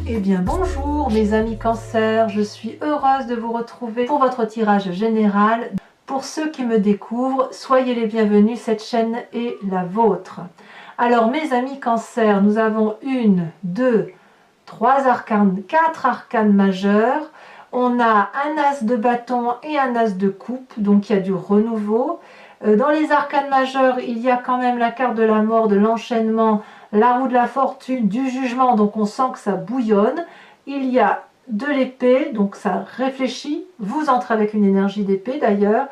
Eh bien bonjour mes amis Cancer, je suis heureuse de vous retrouver pour votre tirage général. Pour ceux qui me découvrent, soyez les bienvenus, cette chaîne est la vôtre. Alors mes amis Cancer, nous avons 1, 2, 3 arcanes, 4 arcanes majeurs. On a un as de bâton et un as de coupe, donc il y a du renouveau. Dans les arcanes majeures, il y a quand même la carte de la mort, de l'enchaînement, la roue de la fortune, du jugement, donc on sent que ça bouillonne. Il y a de l'épée, donc ça réfléchit, vous entrez avec une énergie d'épée d'ailleurs.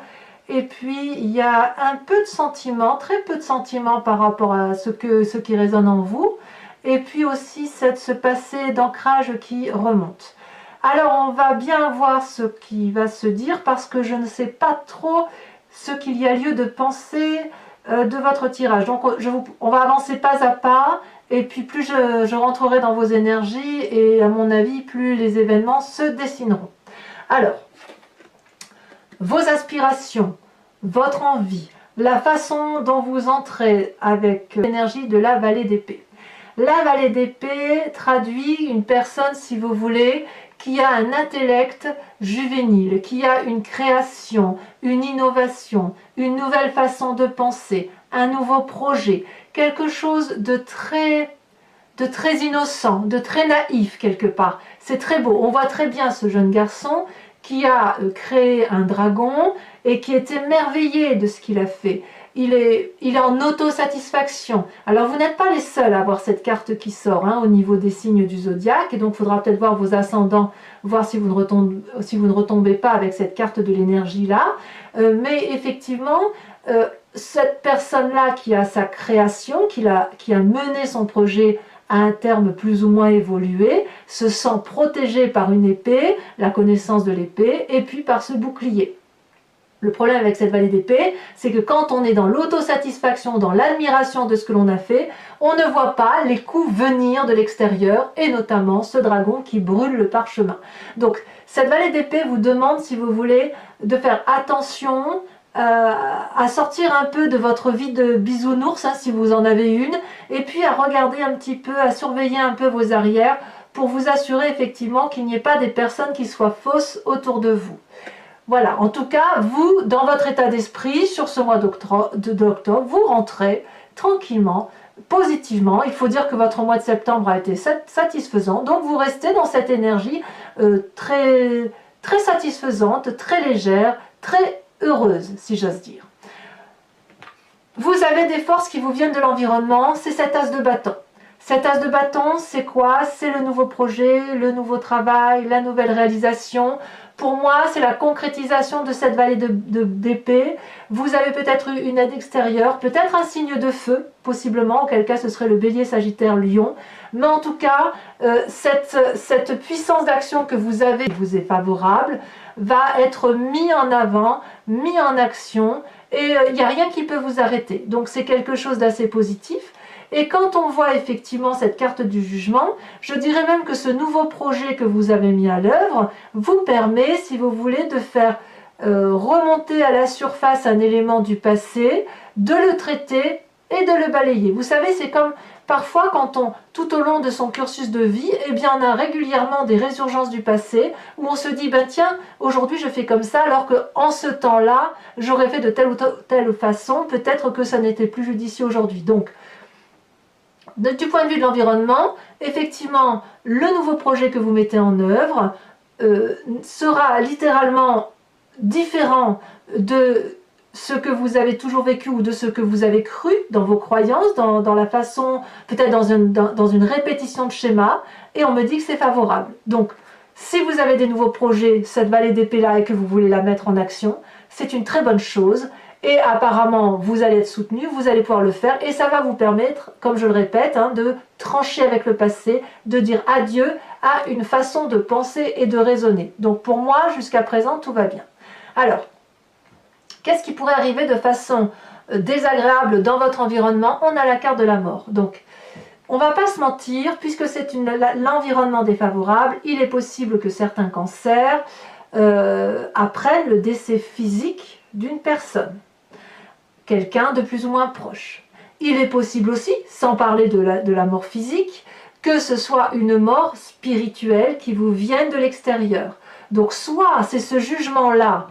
Et puis il y a un peu de sentiments, très peu de sentiments par rapport à ce qui résonne en vous. Et puis aussi ce passé d'ancrage qui remonte. Alors on va bien voir ce qui va se dire parce que je ne sais pas trop ce qu'il y a lieu de penser de votre tirage. Donc on va avancer pas à pas et puis plus je rentrerai dans vos énergies et à mon avis plus les événements se dessineront. Alors, vos aspirations, votre envie, la façon dont vous entrez avec l'énergie de la vallée d'épée. La vallée d'épée traduit une personne, si vous voulez, qui a un intellect juvénile, qui a une création, une innovation, une nouvelle façon de penser, un nouveau projet, quelque chose de très innocent, de très naïf quelque part. C'est très beau. On voit très bien ce jeune garçon qui a créé un dragon et qui est émerveillé de ce qu'il a fait. Il est en autosatisfaction. Alors vous n'êtes pas les seuls à avoir cette carte qui sort au niveau des signes du zodiaque, et donc il faudra peut-être voir vos ascendants, voir si vous ne retombez pas avec cette carte de l'énergie là. Mais effectivement, cette personne-là qui a sa création, qui a mené son projet à un terme plus ou moins évolué, se sent protégé par une épée, la connaissance de l'épée, et puis par ce bouclier. Le problème avec cette vallée d'épée, c'est que quand on est dans l'autosatisfaction, dans l'admiration de ce que l'on a fait, on ne voit pas les coups venir de l'extérieur, et notamment ce dragon qui brûle le parchemin. Donc cette vallée d'épée vous demande, si vous voulez, de faire attention à sortir un peu de votre vie de bisounours, si vous en avez une, et puis à regarder un petit peu, à surveiller un peu vos arrières, pour vous assurer effectivement qu'il n'y ait pas des personnes qui soient fausses autour de vous. Voilà, en tout cas, vous, dans votre état d'esprit, sur ce mois d'octobre, vous rentrez tranquillement, positivement. Il faut dire que votre mois de septembre a été satisfaisant, donc vous restez dans cette énergie très, très satisfaisante, très légère, très heureuse, si j'ose dire. Vous avez des forces qui vous viennent de l'environnement, c'est cet as de bâton. Cet as de bâton, c'est quoi? C'est le nouveau projet, le nouveau travail, la nouvelle réalisation. Pour moi, c'est la concrétisation de cette vallée d'épée. Vous avez peut-être eu une aide extérieure, peut-être un signe de feu, possiblement, auquel cas ce serait le bélier, sagittaire, lion. Mais en tout cas, cette puissance d'action que vous avez, qui vous est favorable, va être mise en avant, mise en action, et il n'y a rien qui peut vous arrêter. Donc c'est quelque chose d'assez positif. Et quand on voit effectivement cette carte du jugement, je dirais même que ce nouveau projet que vous avez mis à l'œuvre vous permet, si vous voulez, de faire remonter à la surface un élément du passé, de le traiter et de le balayer. Vous savez, c'est comme parfois quand tout au long de son cursus de vie, eh bien on a régulièrement des résurgences du passé où on se dit, ben tiens, aujourd'hui je fais comme ça, alors qu'en ce temps-là, j'aurais fait de telle ou telle façon, peut-être que ça n'était plus judicieux aujourd'hui. Donc, du point de vue de l'environnement, effectivement, le nouveau projet que vous mettez en œuvre sera littéralement différent de ce que vous avez toujours vécu ou de ce que vous avez cru dans vos croyances, dans la façon, peut-être dans une répétition de schéma, et on me dit que c'est favorable. Donc, si vous avez des nouveaux projets, cette vallée d'épée-là, et que vous voulez la mettre en action, c'est une très bonne chose. Et apparemment, vous allez être soutenu, vous allez pouvoir le faire, et ça va vous permettre, comme je le répète, de trancher avec le passé, de dire adieu à une façon de penser et de raisonner. Donc pour moi, jusqu'à présent, tout va bien. Alors, qu'est-ce qui pourrait arriver de façon désagréable dans votre environnement? On a la carte de la mort. Donc, on ne va pas se mentir, puisque c'est l'environnement défavorable, il est possible que certains cancers apprennent le décès physique d'une personne. Quelqu'un de plus ou moins proche. Il est possible aussi, sans parler de la mort physique, que ce soit une mort spirituelle qui vous vienne de l'extérieur. Donc soit c'est ce jugement-là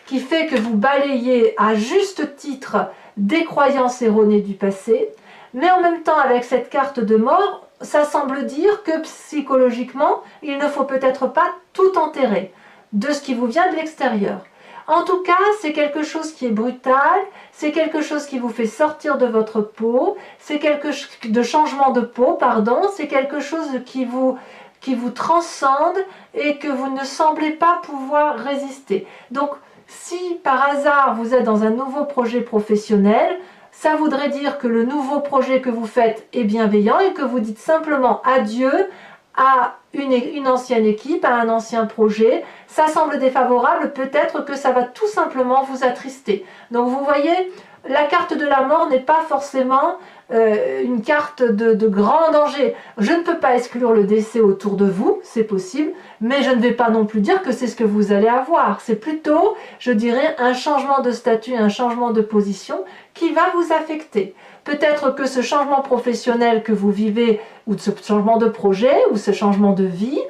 qui fait que vous balayez à juste titre des croyances erronées du passé, mais en même temps avec cette carte de mort, ça semble dire que psychologiquement, il ne faut peut-être pas tout enterrer de ce qui vous vient de l'extérieur. En tout cas, c'est quelque chose qui est brutal, c'est quelque chose qui vous fait sortir de votre peau, c'est quelque chose de changement de peau, pardon, c'est quelque chose qui vous transcende et que vous ne semblez pas pouvoir résister. Donc, si par hasard vous êtes dans un nouveau projet professionnel, ça voudrait dire que le nouveau projet que vous faites est bienveillant et que vous dites simplement adieu à une ancienne équipe, à un ancien projet. Ça semble défavorable, peut-être que ça va tout simplement vous attrister. Donc vous voyez, la carte de la mort n'est pas forcément une carte de grand danger. Je ne peux pas exclure le décès autour de vous, c'est possible, mais je ne vais pas non plus dire que c'est ce que vous allez avoir. C'est plutôt, je dirais, un changement de statut, un changement de position qui va vous affecter. Peut-être que ce changement professionnel que vous vivez, ou ce changement de projet, ou ce changement de vie,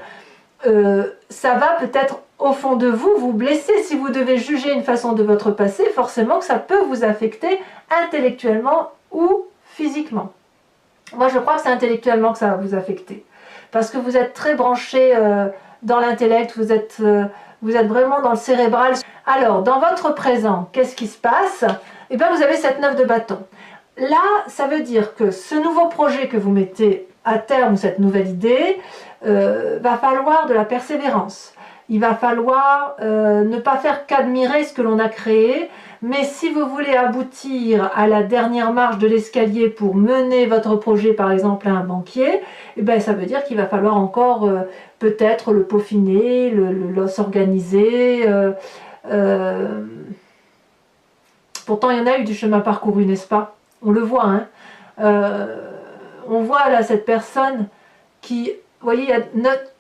ça va peut-être au fond de vous vous blesser. Si vous devez juger une façon de votre passé, forcément que ça peut vous affecter intellectuellement ou physiquement. Moi je crois que c'est intellectuellement que ça va vous affecter. Parce que vous êtes très branché dans l'intellect, vous êtes vraiment dans le cérébral. Alors, dans votre présent, qu'est-ce qui se passe? Eh bien, vous avez cette 9 de bâton. Là, ça veut dire que ce nouveau projet que vous mettez à terme, ou cette nouvelle idée, va falloir de la persévérance. Il va falloir ne pas faire qu'admirer ce que l'on a créé, mais si vous voulez aboutir à la dernière marche de l'escalier pour mener votre projet, par exemple, à un banquier, eh ben, ça veut dire qu'il va falloir encore peut-être le peaufiner, s'organiser. Pourtant, il y en a eu du chemin parcouru, n'est-ce pas? On le voit, hein. On voit là cette personne qui, vous voyez,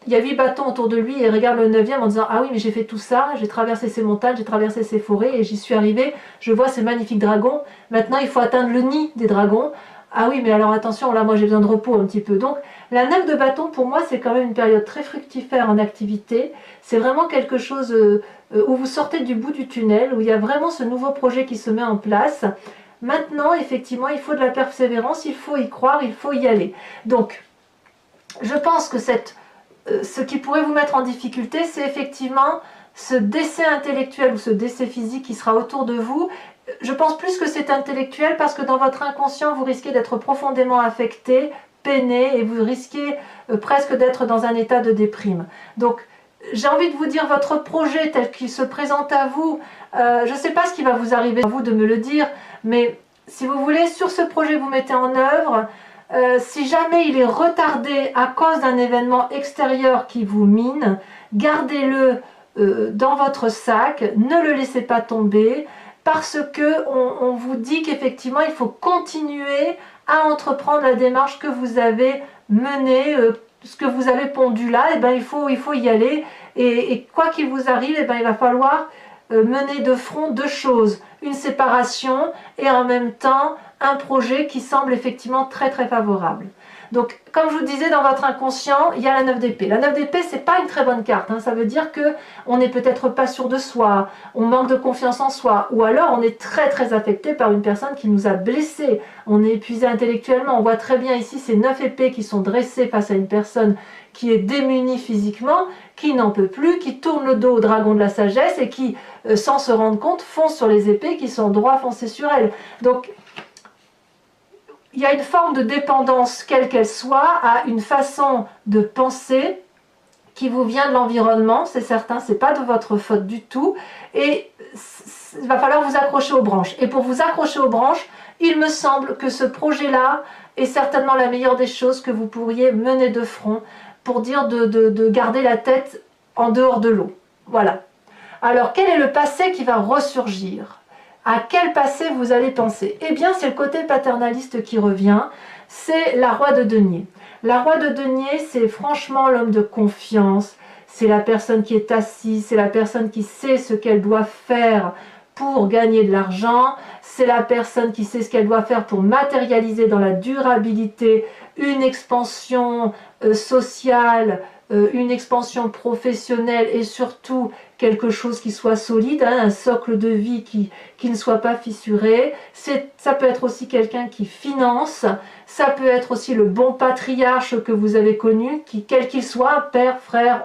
il y a 8 bâtons autour de lui et il regarde le 9e en disant « Ah oui, mais j'ai fait tout ça, j'ai traversé ces montagnes, j'ai traversé ces forêts et j'y suis arrivé, je vois ces magnifiques dragons. Maintenant, il faut atteindre le nid des dragons. Ah oui, mais alors attention, là, moi, j'ai besoin de repos un petit peu. » Donc, la 9 de bâton, pour moi, c'est quand même une période très fructifère en activité. C'est vraiment quelque chose où vous sortez du bout du tunnel, où il y a vraiment ce nouveau projet qui se met en place. Maintenant, effectivement, il faut de la persévérance, il faut y croire, il faut y aller. Donc, je pense que ce qui pourrait vous mettre en difficulté, c'est effectivement ce décès intellectuel ou ce décès physique qui sera autour de vous. Je pense plus que c'est intellectuel parce que dans votre inconscient, vous risquez d'être profondément affecté, peiné, et vous risquez presque d'être dans un état de déprime. Donc, j'ai envie de vous dire, votre projet tel qu'il se présente à vous, je ne sais pas ce qui va vous arriver, à vous de me le dire, mais si vous voulez, sur ce projet que vous mettez en œuvre, si jamais il est retardé à cause d'un événement extérieur qui vous mine, gardez-le dans votre sac, ne le laissez pas tomber, parce que on vous dit qu'effectivement il faut continuer à entreprendre la démarche que vous avez menée, ce que vous avez pondu là, et ben il faut y aller, et quoi qu'il vous arrive, et ben il va falloir mener de front deux choses, une séparation et en même temps un projet qui semble effectivement très très favorable. Donc comme je vous disais, dans votre inconscient, il y a la 9 d'épée. La 9 d'épée, c'est pas une très bonne carte, hein. Ça veut dire que on n'est peut-être pas sûr de soi, on manque de confiance en soi, ou alors on est très très affecté par une personne qui nous a blessés, on est épuisé intellectuellement. On voit très bien ici ces 9 épées qui sont dressées face à une personne qui est démunie physiquement, qui n'en peut plus, qui tourne le dos au dragon de la sagesse et qui, sans se rendre compte, fonce sur les épées qui sont droit foncées sur elle. Donc il y a une forme de dépendance, quelle qu'elle soit, à une façon de penser qui vous vient de l'environnement, c'est certain, c'est pas de votre faute du tout, et il va falloir vous accrocher aux branches. Et pour vous accrocher aux branches, il me semble que ce projet-là est certainement la meilleure des choses que vous pourriez mener de front pour dire de garder la tête en dehors de l'eau. Voilà. Alors, quel est le passé qui va ressurgir ? À quel passé vous allez penser? Eh bien, c'est le côté paternaliste qui revient, c'est la Roi de denier. La Roi de denier, c'est franchement l'homme de confiance, c'est la personne qui est assise, c'est la personne qui sait ce qu'elle doit faire pour gagner de l'argent, c'est la personne qui sait ce qu'elle doit faire pour matérialiser dans la durabilité une expansion social, une expansion professionnelle et surtout quelque chose qui soit solide, hein, un socle de vie qui ne soit pas fissuré. Ça peut être aussi quelqu'un qui finance, ça peut être aussi le bon patriarche que vous avez connu, quel qu'il soit, père, frère,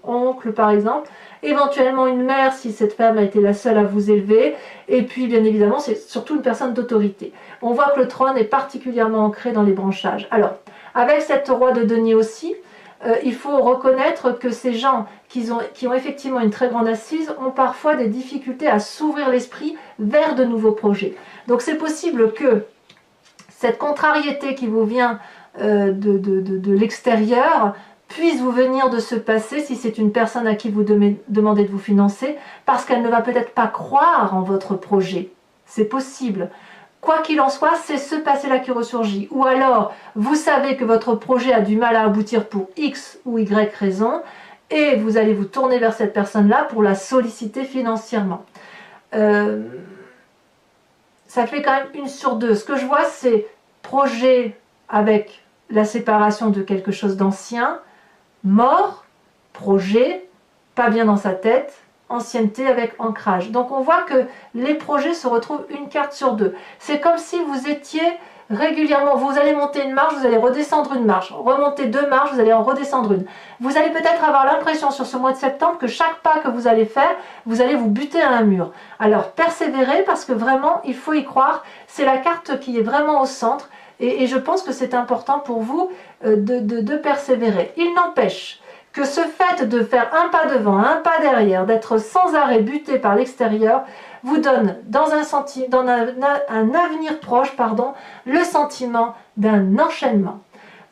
oncle par exemple, éventuellement une mère si cette femme a été la seule à vous élever, et puis bien évidemment c'est surtout une personne d'autorité. On voit que le trône est particulièrement ancré dans les branchages. Alors, avec cette roi de denier aussi, il faut reconnaître que ces gens qui ont effectivement une très grande assise ont parfois des difficultés à s'ouvrir l'esprit vers de nouveaux projets. Donc c'est possible que cette contrariété qui vous vient de l'extérieur puisse vous venir de ce passé si c'est une personne à qui vous demandez de vous financer, parce qu'elle ne va peut-être pas croire en votre projet. C'est possible. Quoi qu'il en soit, c'est ce passé-là qui ressurgit. Ou alors, vous savez que votre projet a du mal à aboutir pour X ou Y raison, et vous allez vous tourner vers cette personne-là pour la solliciter financièrement. Ça fait quand même 1 sur 2. Ce que je vois, c'est projet avec la séparation de quelque chose d'ancien, mort, projet, pas bien dans sa tête, ancienneté avec ancrage. Donc on voit que les projets se retrouvent 1 carte sur 2. C'est comme si vous étiez régulièrement, vous allez monter une marche, vous allez redescendre une marche, remonter 2 marches, vous allez en redescendre une. Vous allez peut-être avoir l'impression sur ce mois de septembre que chaque pas que vous allez faire, vous allez vous buter à un mur. Alors persévérez, parce que vraiment il faut y croire, c'est la carte qui est vraiment au centre, et je pense que c'est important pour vous de persévérer. Il n'empêche que ce fait de faire un pas devant, un pas derrière, d'être sans arrêt buté par l'extérieur, vous donne dans un avenir proche, le sentiment d'un enchaînement.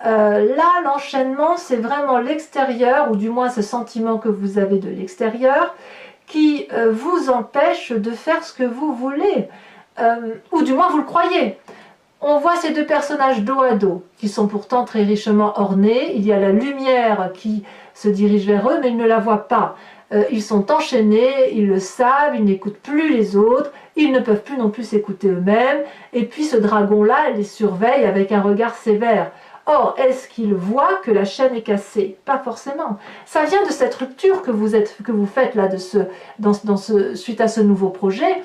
Là, l'enchaînement, c'est vraiment l'extérieur, ou du moins ce sentiment que vous avez de l'extérieur, qui vous empêche de faire ce que vous voulez, ou du moins vous le croyez. On voit ces 2 personnages dos à dos, qui sont pourtant très richement ornés. Il y a la lumière qui se dirige vers eux, mais ils ne la voient pas. Ils sont enchaînés, ils le savent, ils n'écoutent plus les autres, ils ne peuvent plus non plus s'écouter eux-mêmes. Et puis ce dragon-là les surveille avec un regard sévère. Or, est-ce qu'il voit que la chaîne est cassée? Pas forcément. Ça vient de cette rupture que vous faites là, suite à ce nouveau projet.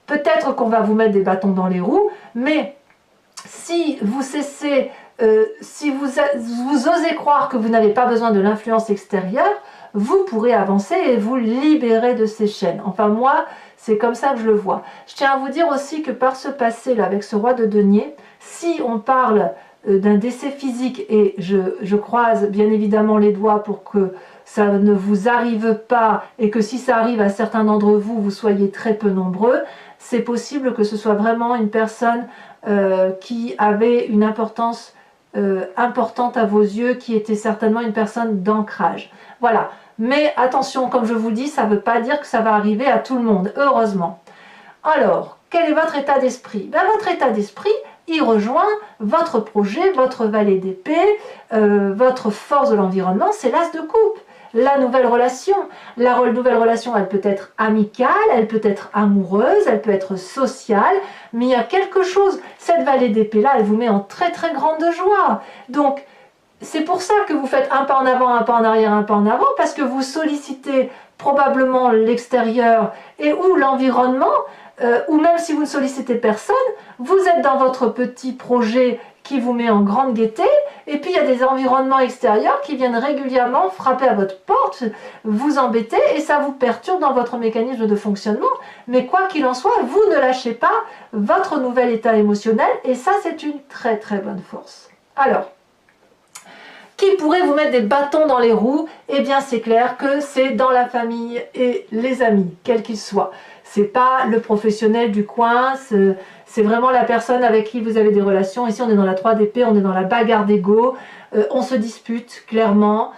Peut-être qu'on va vous mettre des bâtons dans les roues, mais si vous cessez, si vous osez croire que vous n'avez pas besoin de l'influence extérieure, vous pourrez avancer et vous libérer de ces chaînes. Enfin moi, c'est comme ça que je le vois. Je tiens à vous dire aussi que par ce passé-là, avec ce roi de denier, si on parle d'un décès physique, et je croise bien évidemment les doigts pour que ça ne vous arrive pas, et que si ça arrive à certains d'entre vous, vous soyez très peu nombreux, c'est possible que ce soit vraiment une personne qui avait une importance importante à vos yeux, qui était certainement une personne d'ancrage. Voilà. Mais attention, comme je vous dis, ça ne veut pas dire que ça va arriver à tout le monde, heureusement. Alors, quel est votre état d'esprit? Votre état d'esprit, il rejoint votre projet, votre valet d'épée, votre force de l'environnement, c'est l'as de coupe. La nouvelle relation. La nouvelle relation, elle peut être amicale, elle peut être amoureuse, elle peut être sociale, mais il y a quelque chose. Cette vallée d'épée-là, elle vous met en très très grande joie. Donc, c'est pour ça que vous faites un pas en avant, un pas en arrière, un pas en avant, parce que vous sollicitez probablement l'extérieur et ou l'environnement, ou même si vous ne sollicitez personne, vous êtes dans votre petit projet qui vous met en grande gaieté, et puis il y a des environnements extérieurs qui viennent régulièrement frapper à votre porte, vous embêter, et ça vous perturbe dans votre mécanisme de fonctionnement. Mais quoi qu'il en soit, vous ne lâchez pas votre nouvel état émotionnel, et ça c'est une très très bonne force. Alors, qui pourrait vous mettre des bâtons dans les roues? Eh bien c'est clair que c'est dans la famille et les amis, quels qu'ils soient. C'est pas le professionnel du coin, c'est vraiment la personne avec qui vous avez des relations. Ici on est dans la 3 d'épée, on est dans la bagarre d'ego, on se dispute clairement.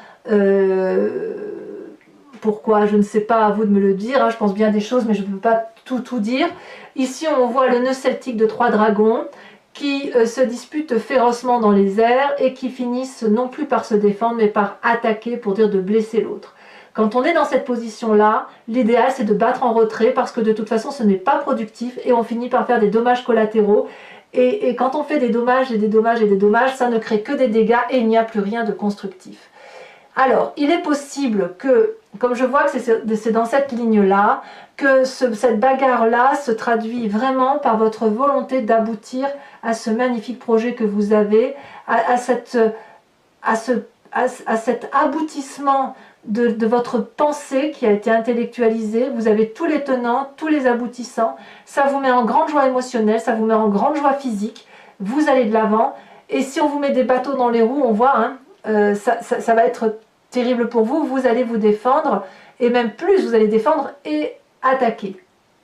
Pourquoi? Je ne sais pas, à vous de me le dire, hein. Je pense bien des choses mais je ne peux pas tout dire. Ici on voit le nœud celtique de 3 dragons qui se disputent férocement dans les airs et qui finissent non plus par se défendre mais par attaquer, pour dire de blesser l'autre. Quand on est dans cette position-là, l'idéal c'est de battre en retrait, parce que de toute façon ce n'est pas productif et on finit par faire des dommages collatéraux Et quand on fait des dommages et des dommages et des dommages, ça ne crée que des dégâts et il n'y a plus rien de constructif. Alors, il est possible que, comme je vois que c'est dans cette ligne-là, que cette bagarre-là se traduit vraiment par votre volonté d'aboutir à ce magnifique projet que vous avez, à cet aboutissement de votre pensée qui a été intellectualisée. Vous avez tous les tenants, tous les aboutissants. Ça vous met en grande joie émotionnelle, ça vous met en grande joie physique. Vous allez de l'avant. Et si on vous met des bateaux dans les roues, on voit, hein, ça va être terrible pour vous. Vous allez vous défendre, et même plus, vous allez défendre et attaquer.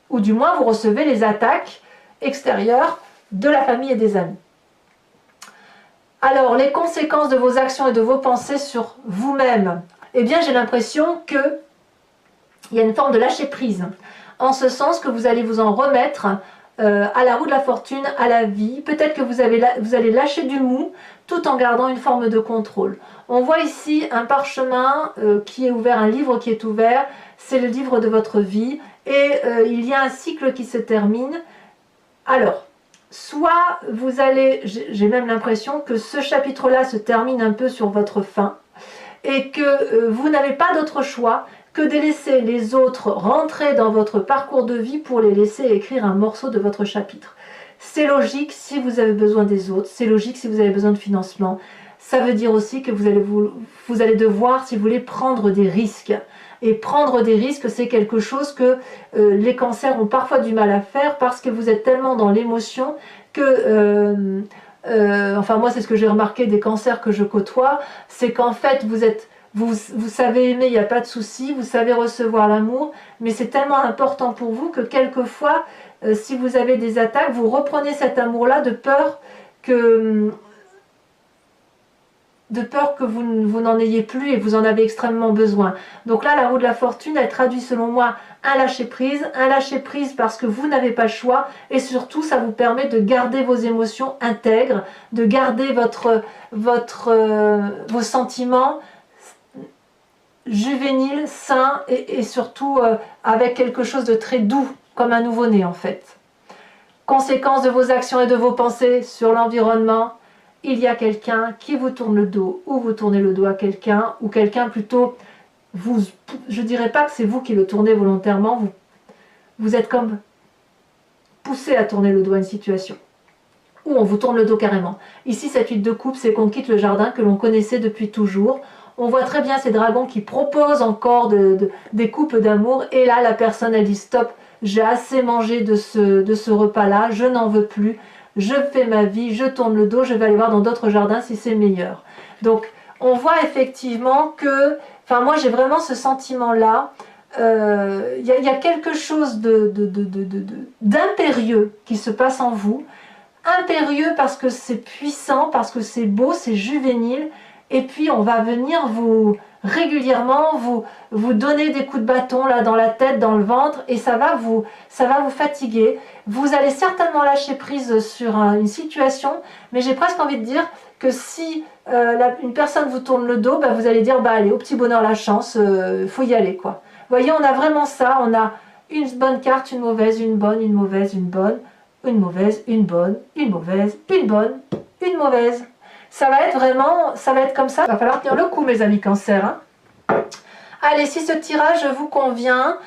Ou du moins, vous recevez les attaques extérieures de la famille et des amis. Alors, les conséquences de vos actions et de vos pensées sur vous-même, eh bien, j'ai l'impression qu'il y a une forme de lâcher-prise, en ce sens que vous allez vous en remettre à la roue de la fortune, à la vie. Peut-être que vous allez lâcher du mou, tout en gardant une forme de contrôle. On voit ici un parchemin qui est ouvert, un livre qui est ouvert, c'est le livre de votre vie, et il y a un cycle qui se termine. Alors, soit vous allez, j'ai même l'impression que ce chapitre-là se termine un peu sur votre fin, et que vous n'avez pas d'autre choix que de laisser les autres rentrer dans votre parcours de vie pour les laisser écrire un morceau de votre chapitre. C'est logique si vous avez besoin des autres, c'est logique si vous avez besoin de financement. Ça veut dire aussi que vous allez devoir, si vous voulez, prendre des risques. Et prendre des risques, c'est quelque chose que les cancers ont parfois du mal à faire parce que vous êtes tellement dans l'émotion que... enfin moi c'est ce que j'ai remarqué des cancers que je côtoie, c'est qu'en fait vous savez aimer, il n'y a pas de souci, vous savez recevoir l'amour, mais c'est tellement important pour vous que quelquefois si vous avez des attaques, vous reprenez cet amour-là de peur que vous n'en ayez plus et vous en avez extrêmement besoin. Donc là, la roue de la fortune, elle traduit selon moi un lâcher-prise parce que vous n'avez pas le choix, et surtout, ça vous permet de garder vos émotions intègres, de garder vos sentiments juvéniles, sains, et surtout avec quelque chose de très doux, comme un nouveau-né en fait. Conséquence de vos actions et de vos pensées sur l'environnement, il y a quelqu'un qui vous tourne le dos, ou vous tournez le dos à quelqu'un, ou quelqu'un plutôt, je ne dirais pas que c'est vous qui le tournez volontairement, vous êtes comme poussé à tourner le dos à une situation, ou on vous tourne le dos carrément. Ici, cette huile de coupe, c'est qu'on quitte le jardin que l'on connaissait depuis toujours. On voit très bien ces dragons qui proposent encore des coupes d'amour, et là, la personne, elle dit stop, j'ai assez mangé de ce repas-là, je n'en veux plus. Je fais ma vie, je tourne le dos, je vais aller voir dans d'autres jardins si c'est meilleur. Donc, on voit effectivement que, enfin moi j'ai vraiment ce sentiment-là, y a quelque chose d'impérieux qui se passe en vous, impérieux parce que c'est puissant, parce que c'est beau, c'est juvénile, et puis on va venir régulièrement vous donner des coups de bâton là dans la tête, dans le ventre, et ça va vous fatiguer. Vous allez certainement lâcher prise sur une situation, mais j'ai presque envie de dire que si une personne vous tourne le dos, bah, vous allez dire bah allez, au petit bonheur la chance, faut y aller quoi. Vous voyez, on a vraiment ça, on a une bonne carte, une mauvaise, une bonne, une mauvaise, une bonne, une mauvaise, une bonne, une mauvaise, une bonne, une mauvaise. Ça va être comme ça. Il va falloir tenir le coup, mes amis cancer. Hein. Allez, si ce tirage vous convient,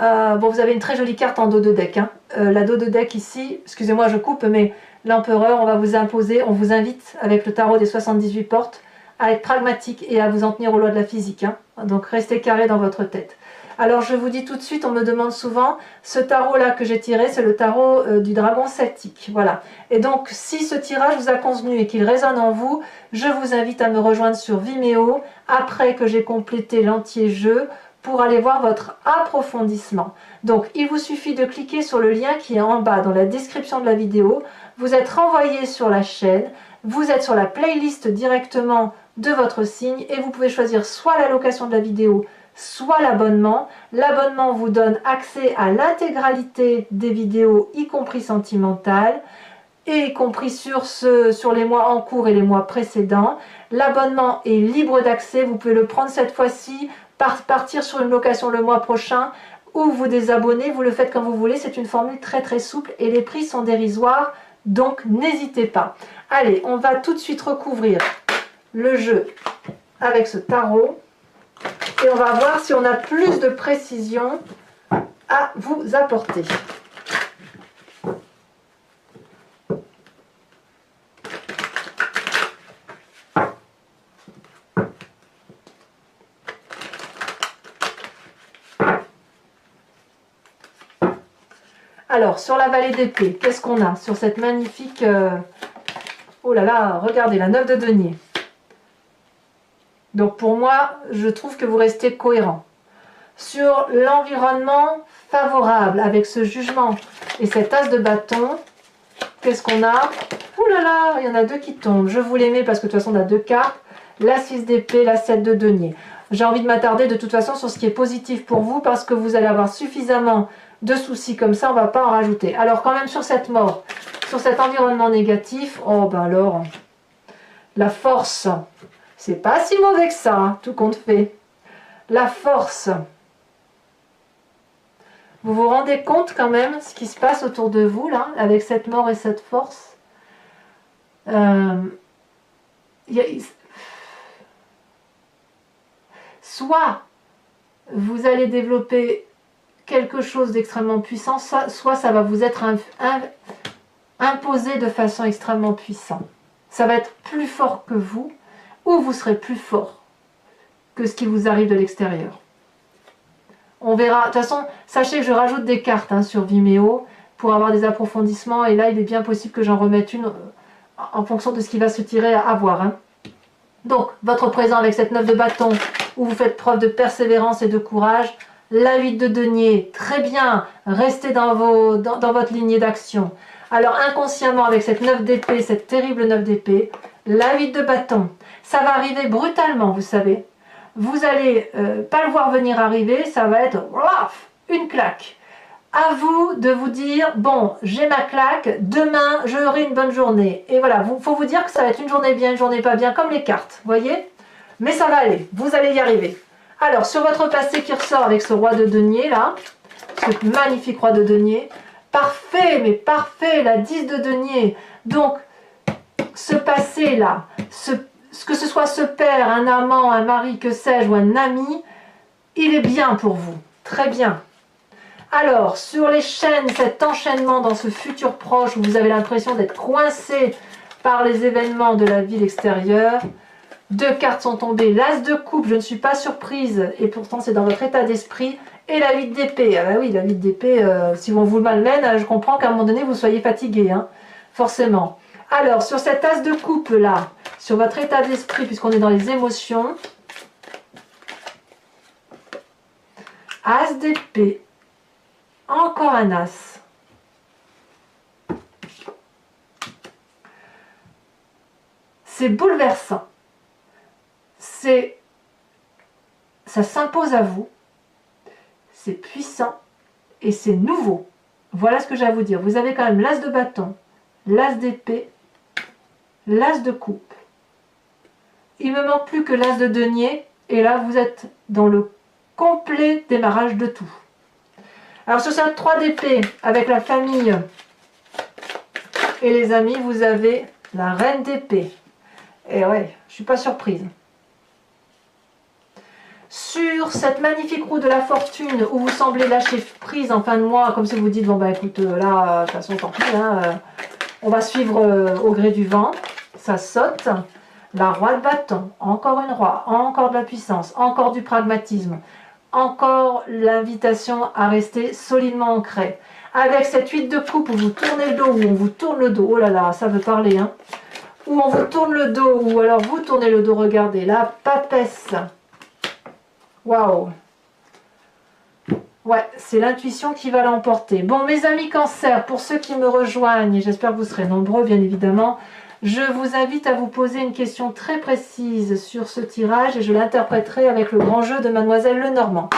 bon, vous avez une très jolie carte en dos de deck. Hein. La dos de deck ici, excusez-moi, je coupe, mais l'empereur, on va vous imposer, on vous invite avec le tarot des 78 portes à être pragmatique et à vous en tenir aux lois de la physique. Hein. Donc, restez carré dans votre tête. Alors je vous dis tout de suite, on me demande souvent, ce tarot-là que j'ai tiré, c'est le tarot du dragon celtique. Voilà. Et donc, si ce tirage vous a convenu et qu'il résonne en vous, je vous invite à me rejoindre sur Vimeo, après que j'ai complété l'entier jeu, pour aller voir votre approfondissement. Donc, il vous suffit de cliquer sur le lien qui est en bas dans la description de la vidéo. Vous êtes renvoyé sur la chaîne, vous êtes sur la playlist directement de votre signe, et vous pouvez choisir soit la location de la vidéo, soit l'abonnement. L'abonnement vous donne accès à l'intégralité des vidéos, y compris sentimentales, et y compris sur les mois en cours et les mois précédents. L'abonnement est libre d'accès, vous pouvez le prendre cette fois-ci, partir sur une location le mois prochain, ou vous désabonner, vous le faites comme vous voulez, c'est une formule très très souple et les prix sont dérisoires Donc, n'hésitez pas. Allez, on va tout de suite recouvrir le jeu avec ce tarot. Et on va voir si on a plus de précision à vous apporter. Alors, sur la vallée d'épée, qu'est-ce qu'on a sur cette magnifique... Oh là là, regardez, la 9 de denier. Donc pour moi, je trouve que vous restez cohérent. Sur l'environnement favorable, avec ce jugement et cet as de bâton, qu'est-ce qu'on a? Ouh là là, il y en a deux qui tombent. Je vous les mets parce que de toute façon, on a deux cartes. La 6 d'épée, la 7 de denier. J'ai envie de m'attarder de toute façon sur ce qui est positif pour vous parce que vous allez avoir suffisamment de soucis comme ça, on ne va pas en rajouter. Alors quand même sur cette mort, sur cet environnement négatif, oh ben alors, la force, c'est pas si mauvais que ça, hein, tout compte fait. La force, vous vous rendez compte quand même ce qui se passe autour de vous là, avec cette mort et cette force. Soit vous allez développer quelque chose d'extrêmement puissant, soit ça va vous être imposé de façon extrêmement puissante. Ça va être plus fort que vous, ou vous serez plus fort que ce qui vous arrive de l'extérieur. On verra. De toute façon, sachez que je rajoute des cartes hein, sur Vimeo pour avoir des approfondissements, et là il est bien possible que j'en remette une en fonction de ce qui va se tirer à voir. Hein. Donc, votre présent avec cette 9 de bâton, où vous faites preuve de persévérance et de courage. La 8 de denier, très bien, restez dans votre lignée d'action. Alors inconsciemment, avec cette 9 d'épée, cette terrible 9 d'épée, la 8 de bâton, ça va arriver brutalement, vous savez. Vous n'allez pas le voir venir arriver, ça va être une claque. À vous de vous dire, bon, j'ai ma claque, demain, j'aurai une bonne journée. Et voilà, il faut vous dire que ça va être une journée bien, une journée pas bien, comme les cartes, voyez? Mais ça va aller, vous allez y arriver. Alors, sur votre passé qui ressort avec ce roi de denier, là, ce magnifique roi de denier, parfait, mais parfait, la 10 de denier. Donc, ce passé-là, que ce soit ce père, un amant, un mari, que sais-je, ou un ami, il est bien pour vous, très bien. Alors, sur les chaînes, cet enchaînement dans ce futur proche où vous avez l'impression d'être coincé par les événements de la vie extérieure, deux cartes sont tombées, l'as de coupe, je ne suis pas surprise, et pourtant c'est dans votre état d'esprit, et la 8 d'épée. Ah bah oui, la 8 d'épée, si on vous malmène, je comprends qu'à un moment donné vous soyez fatigué, hein, forcément. Alors, sur cet as de coupe là, sur votre état d'esprit, puisqu'on est dans les émotions, as d'épée, encore un as. C'est bouleversant. Ça s'impose à vous. C'est puissant et c'est nouveau. Voilà ce que j'ai à vous dire. Vous avez quand même l'as de bâton, l'as d'épée, l'as de coupe. Il ne me manque plus que l'as de denier et là vous êtes dans le complet démarrage de tout. Alors sur cette 3 d'épée, avec la famille et les amis, vous avez la reine d'épée. Et ouais, je ne suis pas surprise. Sur cette magnifique roue de la fortune, où vous semblez lâcher prise en fin de mois, comme si vous dites, bon bah écoute, là, de toute façon, tant pis, hein, on va suivre au gré du vent, ça saute. La roi de bâton, encore une roi, encore de la puissance, encore du pragmatisme. Encore l'invitation à rester solidement ancré. Avec cette 8 de coupe où vous tournez le dos, où on vous tourne le dos, oh là là, ça veut parler, hein. Où on vous tourne le dos, ou alors vous tournez le dos, regardez, la papesse. Waouh. Ouais, c'est l'intuition qui va l'emporter. Bon, mes amis Cancer, pour ceux qui me rejoignent, et j'espère que vous serez nombreux, bien évidemment, je vous invite à vous poser une question très précise sur ce tirage et je l'interpréterai avec le grand jeu de Mademoiselle Lenormand.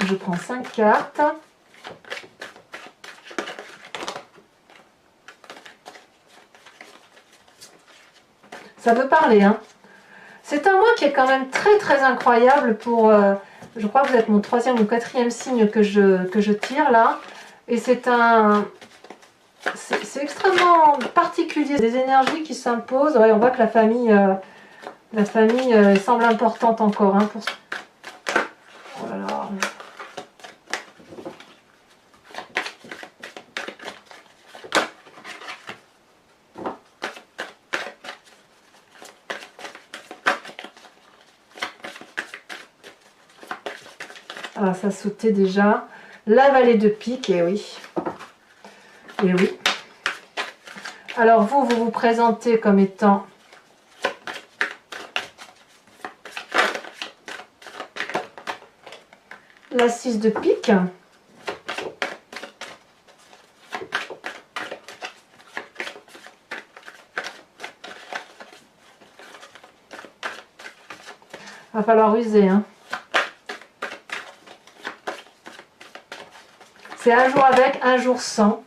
Je prends 5 cartes. ça veut parler, hein. C'est un mois qui est quand même très très incroyable pour... je crois que vous êtes mon 3e ou 4e signe que je tire là. Et c'est extrêmement particulier. Des énergies qui s'imposent. Ouais, on voit que la famille semble importante encore. Hein, pour... Oh là là. Ah, ça sautait déjà. La vallée de pique, et oui. Et oui. Alors vous vous présentez comme étant la 6 de pique. Va falloir user, hein. C'est un jour avec, un jour sans.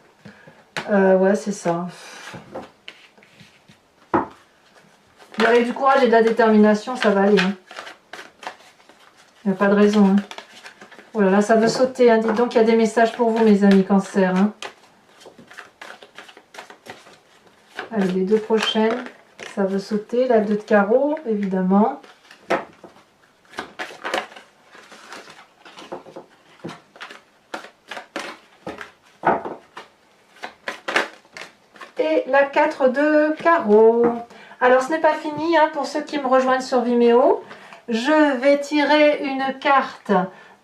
Ouais, c'est ça. Mais avec du courage et de la détermination, ça va aller. Hein. Il n'y a pas de raison. Hein. Oh là là, ça veut sauter. Hein. Dites donc, il y a des messages pour vous, mes amis Cancer. Hein. Allez, les 2 prochaines. Ça veut sauter. La 2 de carreau, évidemment. Et la 4 de carreau. Alors ce n'est pas fini, hein, pour ceux qui me rejoignent sur Vimeo. Je vais tirer une carte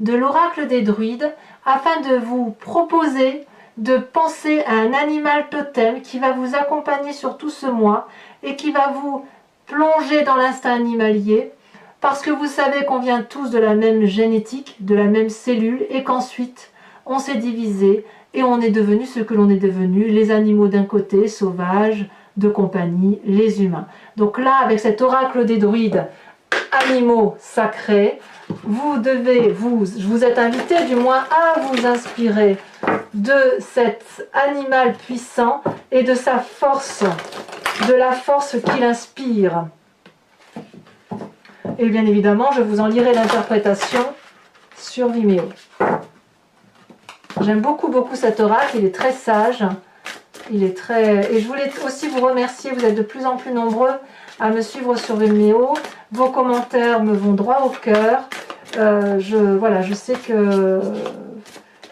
de l'oracle des druides afin de vous proposer de penser à un animal totem qui va vous accompagner sur tout ce mois et qui va vous plonger dans l'instinct animalier parce que vous savez qu'on vient tous de la même génétique, de la même cellule et qu'ensuite on s'est divisé et on est devenu ce que l'on est devenu, les animaux d'un côté, sauvages, de compagnie, les humains. Donc là, avec cet oracle des druides, animaux sacrés, je vous êtes invité du moins à vous inspirer de cet animal puissant et de sa force, de la force qu'il inspire. Et bien évidemment, je vous en lirai l'interprétation sur Vimeo. J'aime beaucoup cet oracle, il est très sage. Il est très... Et je voulais aussi vous remercier, vous êtes de plus en plus nombreux à me suivre sur Vimeo. Vos commentaires me vont droit au cœur. Voilà, je sais que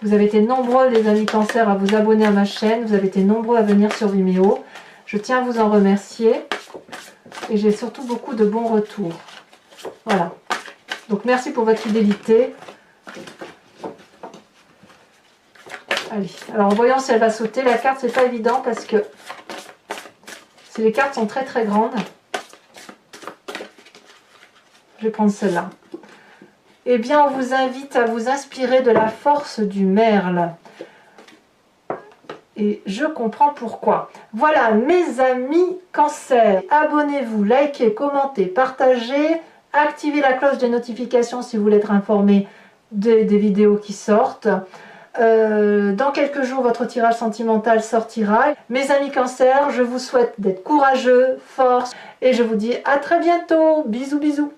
vous avez été nombreux, les amis Cancer, à vous abonner à ma chaîne. Vous avez été nombreux à venir sur Vimeo. Je tiens à vous en remercier. Et j'ai surtout beaucoup de bons retours. Voilà. Donc merci pour votre fidélité. Allez, alors voyons si elle va sauter. La carte, c'est pas évident parce que les cartes sont très très grandes. Je vais prendre celle-là. Eh bien, on vous invite à vous inspirer de la force du merle. Et je comprends pourquoi. Voilà, mes amis Cancer. Abonnez-vous, likez, commentez, partagez. Activez la cloche des notifications si vous voulez être informé des vidéos qui sortent. Dans quelques jours, votre tirage sentimental sortira. Mes amis Cancer, je vous souhaite d'être courageux, force, et je vous dis à très bientôt. Bisous, bisous.